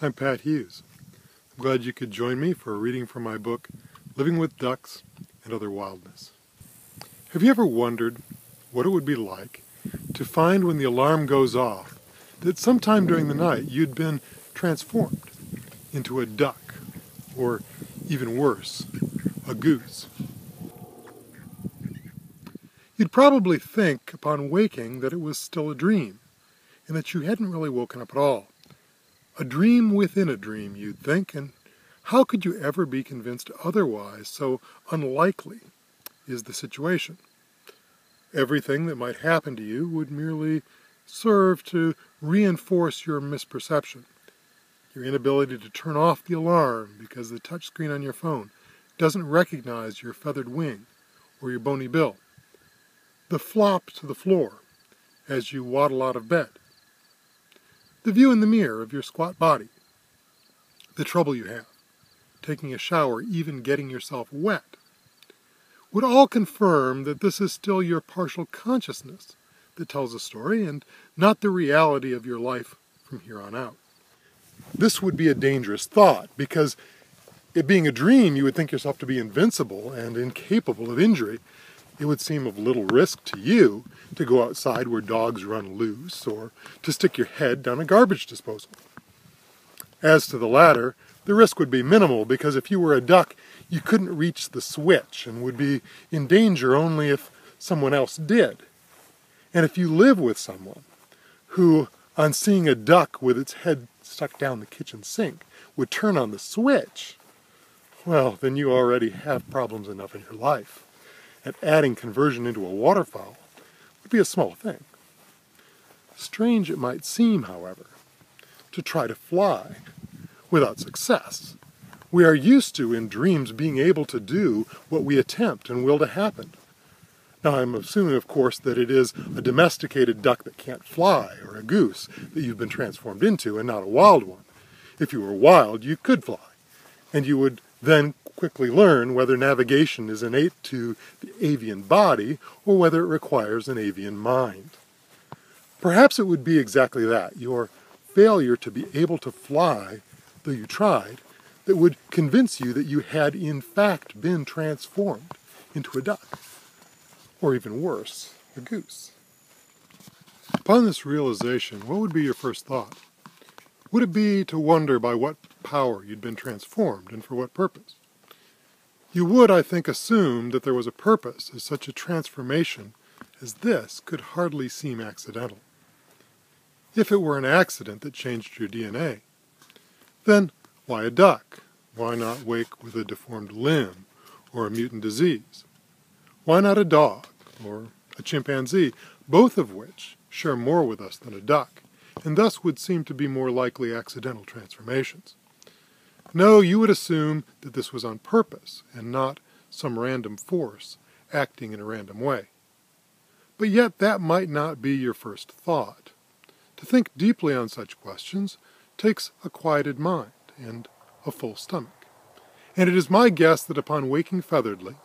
I'm Pat Hughes. I'm glad you could join me for a reading from my book, Living with Ducks and Other Wildness. Have you ever wondered what it would be like to find when the alarm goes off that sometime during the night you'd been transformed into a duck, or even worse, a goose? You'd probably think upon waking that it was still a dream, and that you hadn't really woken up at all. A dream within a dream, you'd think, and how could you ever be convinced otherwise? So unlikely is the situation. Everything that might happen to you would merely serve to reinforce your misperception. Your inability to turn off the alarm because the touchscreen on your phone doesn't recognize your feathered wing or your bony bill. The flop to the floor as you waddle out of bed. The view in the mirror of your squat body. The trouble you have taking a shower, even getting yourself wet, would all confirm that this is still your partial consciousness that tells a story and not the reality of your life from here on out. This would be a dangerous thought because, it being a dream, you would think yourself to be invincible and incapable of injury. It would seem of little risk to you to go outside where dogs run loose or to stick your head down a garbage disposal. As to the latter, the risk would be minimal because if you were a duck, you couldn't reach the switch and would be in danger only if someone else did. And if you live with someone who, on seeing a duck with its head stuck down the kitchen sink, would turn on the switch, well, then you already have problems enough in your life. And adding conversion into a waterfowl would be a small thing. Strange it might seem, however, to try to fly without success. We are used to, in dreams, being able to do what we attempt and will to happen. Now, I'm assuming, of course, that it is a domesticated duck that can't fly, or a goose, that you've been transformed into, and not a wild one. If you were wild, you could fly, and you would then quickly learn whether navigation is innate to the avian body or whether it requires an avian mind. Perhaps it would be exactly that, your failure to be able to fly, though you tried, that would convince you that you had in fact been transformed into a duck, or even worse, a goose. Upon this realization, what would be your first thought? Would it be to wonder by what power you'd been transformed and for what purpose? You would, I think, assume that there was a purpose, as such a transformation as this could hardly seem accidental. If it were an accident that changed your DNA, then why a duck? Why not wake with a deformed limb or a mutant disease? Why not a dog or a chimpanzee, both of which share more with us than a duck, and thus would seem to be more likely accidental transformations? No, you would assume that this was on purpose and not some random force acting in a random way. But yet that might not be your first thought. To think deeply on such questions takes a quieted mind and a full stomach. And it is my guess that upon waking featheredly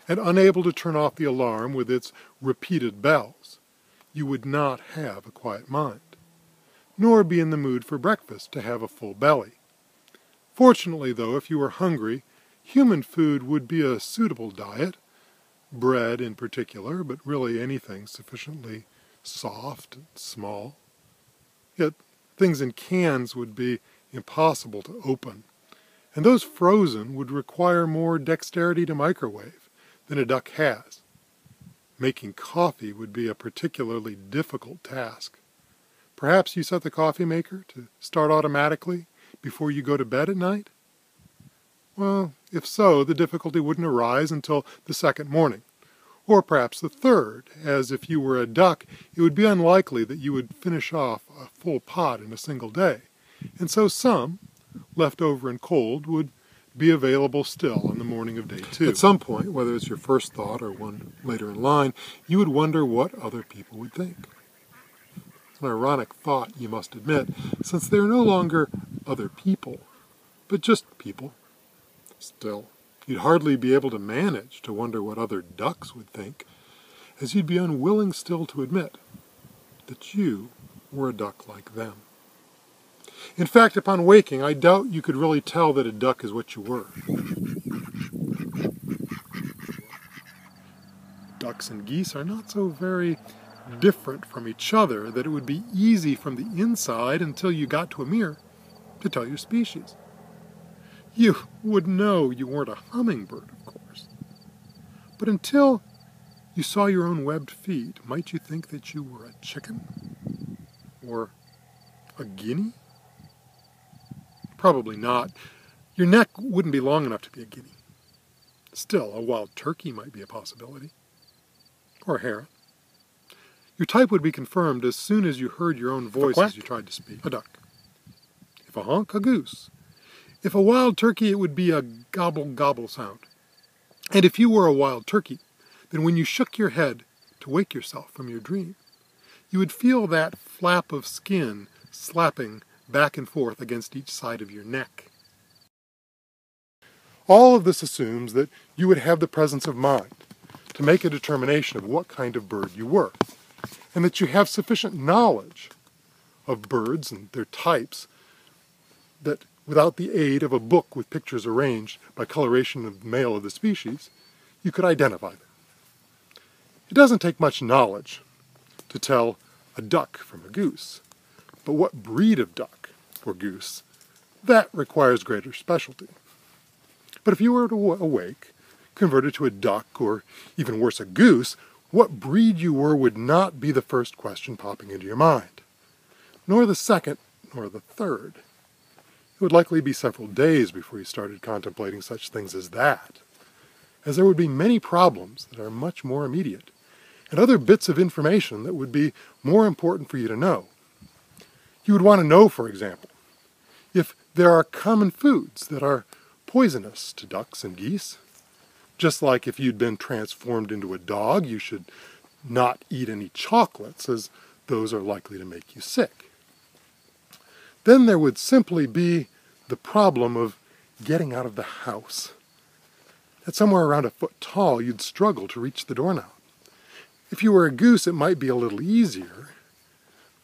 and unable to turn off the alarm with its repeated bells, you would not have a quiet mind, nor be in the mood for breakfast to have a full belly. Fortunately, though, if you were hungry, human food would be a suitable diet, bread in particular, but really anything sufficiently soft and small. Yet things in cans would be impossible to open, and those frozen would require more dexterity to microwave than a duck has. Making coffee would be a particularly difficult task. Perhaps you set the coffee maker to start automatically before you go to bed at night? Well, if so, the difficulty wouldn't arise until the second morning, or perhaps the third, as if you were a duck, it would be unlikely that you would finish off a full pot in a single day, and so some, left over and cold, would be available still on the morning of day 2. At some point, whether it's your first thought or one later in line, you would wonder what other people would think. It's an ironic thought, you must admit, since they are no longer other people, but just people. Still, you'd hardly be able to manage to wonder what other ducks would think, as you'd be unwilling still to admit that you were a duck like them. In fact, upon waking, I doubt you could really tell that a duck is what you were. Ducks and geese are not so very different from each other that it would be easy from the inside until you got to a mirror to tell your species. You would know you weren't a hummingbird, of course. But until you saw your own webbed feet, might you think that you were a chicken? Or a guinea? Probably not. Your neck wouldn't be long enough to be a guinea. Still, a wild turkey might be a possibility. Or a heron. Your type would be confirmed as soon as you heard your own voice as you tried to speak. A duck. If a honk, a goose. If a wild turkey, it would be a gobble-gobble sound. And if you were a wild turkey, then when you shook your head to wake yourself from your dream, you would feel that flap of skin slapping back and forth against each side of your neck. All of this assumes that you would have the presence of mind to make a determination of what kind of bird you were, and that you have sufficient knowledge of birds and their types that without the aid of a book with pictures arranged by coloration of the male of the species, you could identify them. It doesn't take much knowledge to tell a duck from a goose, but what breed of duck or goose, that requires greater specialty. But if you were to awake, converted to a duck, or even worse, a goose, what breed you were would not be the first question popping into your mind, nor the second, nor the third. It would likely be several days before you started contemplating such things as that, as there would be many problems that are much more immediate, and other bits of information that would be more important for you to know. You would want to know, for example, if there are common foods that are poisonous to ducks and geese. Just like if you'd been transformed into a dog, you should not eat any chocolates, as those are likely to make you sick. Then there would simply be the problem of getting out of the house. At somewhere around a foot tall, you'd struggle to reach the doorknob. If you were a goose, it might be a little easier,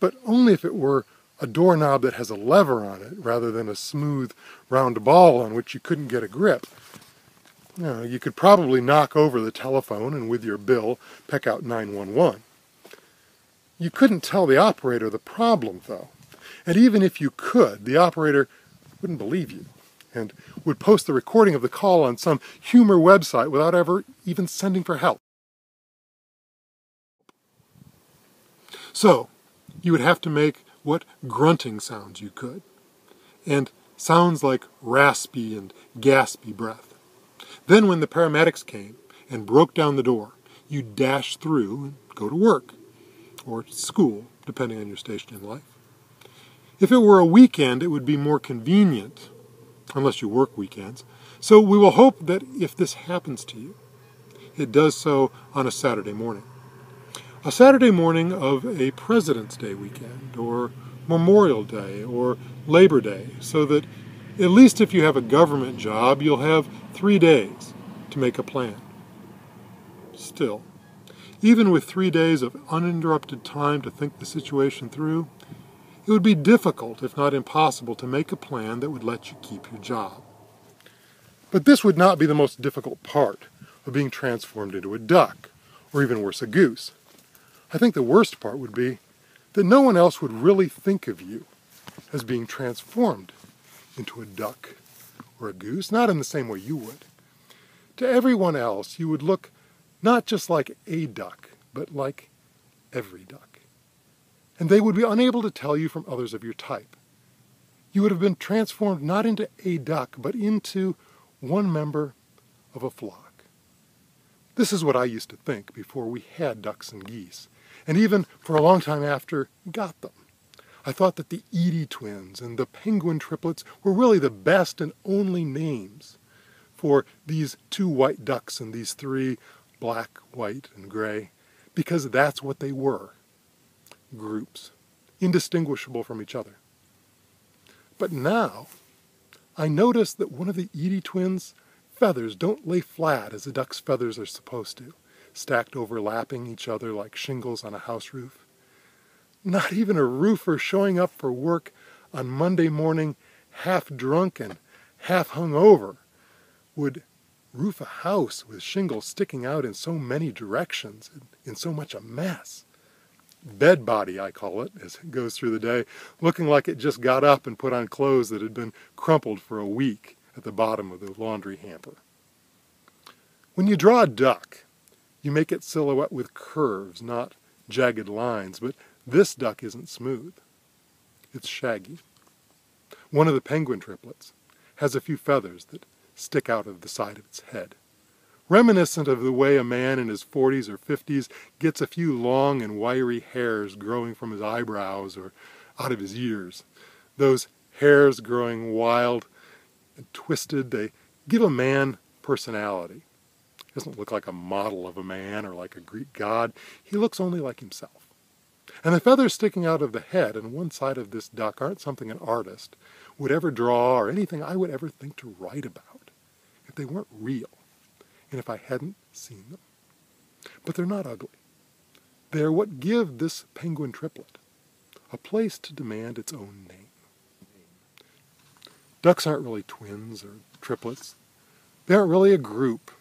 but only if it were a doorknob that has a lever on it rather than a smooth, round ball on which you couldn't get a grip. You could probably knock over the telephone and with your bill peck out 911. You couldn't tell the operator the problem, though. And even if you could, the operator wouldn't believe you and would post the recording of the call on some humor website without ever even sending for help. So, you would have to make what grunting sounds you could, and sounds like raspy and gaspy breath. Then when the paramedics came and broke down the door, you'd dash through and go to work, or school, depending on your station in life. If it were a weekend, it would be more convenient, unless you work weekends. So we will hope that if this happens to you, it does so on a Saturday morning. A Saturday morning of a President's Day weekend, or Memorial Day, or Labor Day, so that at least if you have a government job, you'll have 3 days to make a plan. Still, even with 3 days of uninterrupted time to think the situation through, it would be difficult, if not impossible, to make a plan that would let you keep your job. But this would not be the most difficult part of being transformed into a duck, or even worse, a goose. I think the worst part would be that no one else would really think of you as being transformed into a duck or a goose, not in the same way you would. To everyone else, you would look not just like a duck, but like every duck. And they would be unable to tell you from others of your type. You would have been transformed not into a duck, but into one member of a flock. This is what I used to think before we had ducks and geese, and even for a long time after we got them. I thought that the Edie twins and the penguin triplets were really the best and only names for these 2 white ducks and these 3 black, white, and gray, because that's what they were. Groups, indistinguishable from each other. But now, I notice that one of the Edie twins' feathers don't lay flat as a duck's feathers are supposed to, stacked overlapping each other like shingles on a house roof. Not even a roofer showing up for work on Monday morning, half drunken, half hungover, would roof a house with shingles sticking out in so many directions, in so much a mess. Bed body, I call it, as it goes through the day, looking like it just got up and put on clothes that had been crumpled for a week at the bottom of the laundry hamper. When you draw a duck, you make it silhouette with curves, not jagged lines, but this duck isn't smooth. It's shaggy. One of the penguin triplets has a few feathers that stick out of the side of its head, reminiscent of the way a man in his 40s or 50s gets a few long and wiry hairs growing from his eyebrows or out of his ears. Those hairs growing wild and twisted, they give a man personality. He doesn't look like a model of a man or like a Greek god. He looks only like himself. And the feathers sticking out of the head on one side of this duck aren't something an artist would ever draw or anything I would ever think to write about if they weren't real and if I hadn't seen them. But they're not ugly. They're what give this penguin triplet a place to demand its own name. Ducks aren't really twins or triplets. They aren't really a group.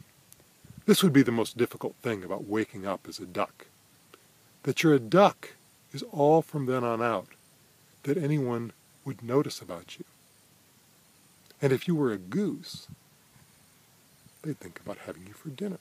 This would be the most difficult thing about waking up as a duck. That you're a duck is all from then on out that anyone would notice about you. And if you were a goose, they'd think about having you for dinner.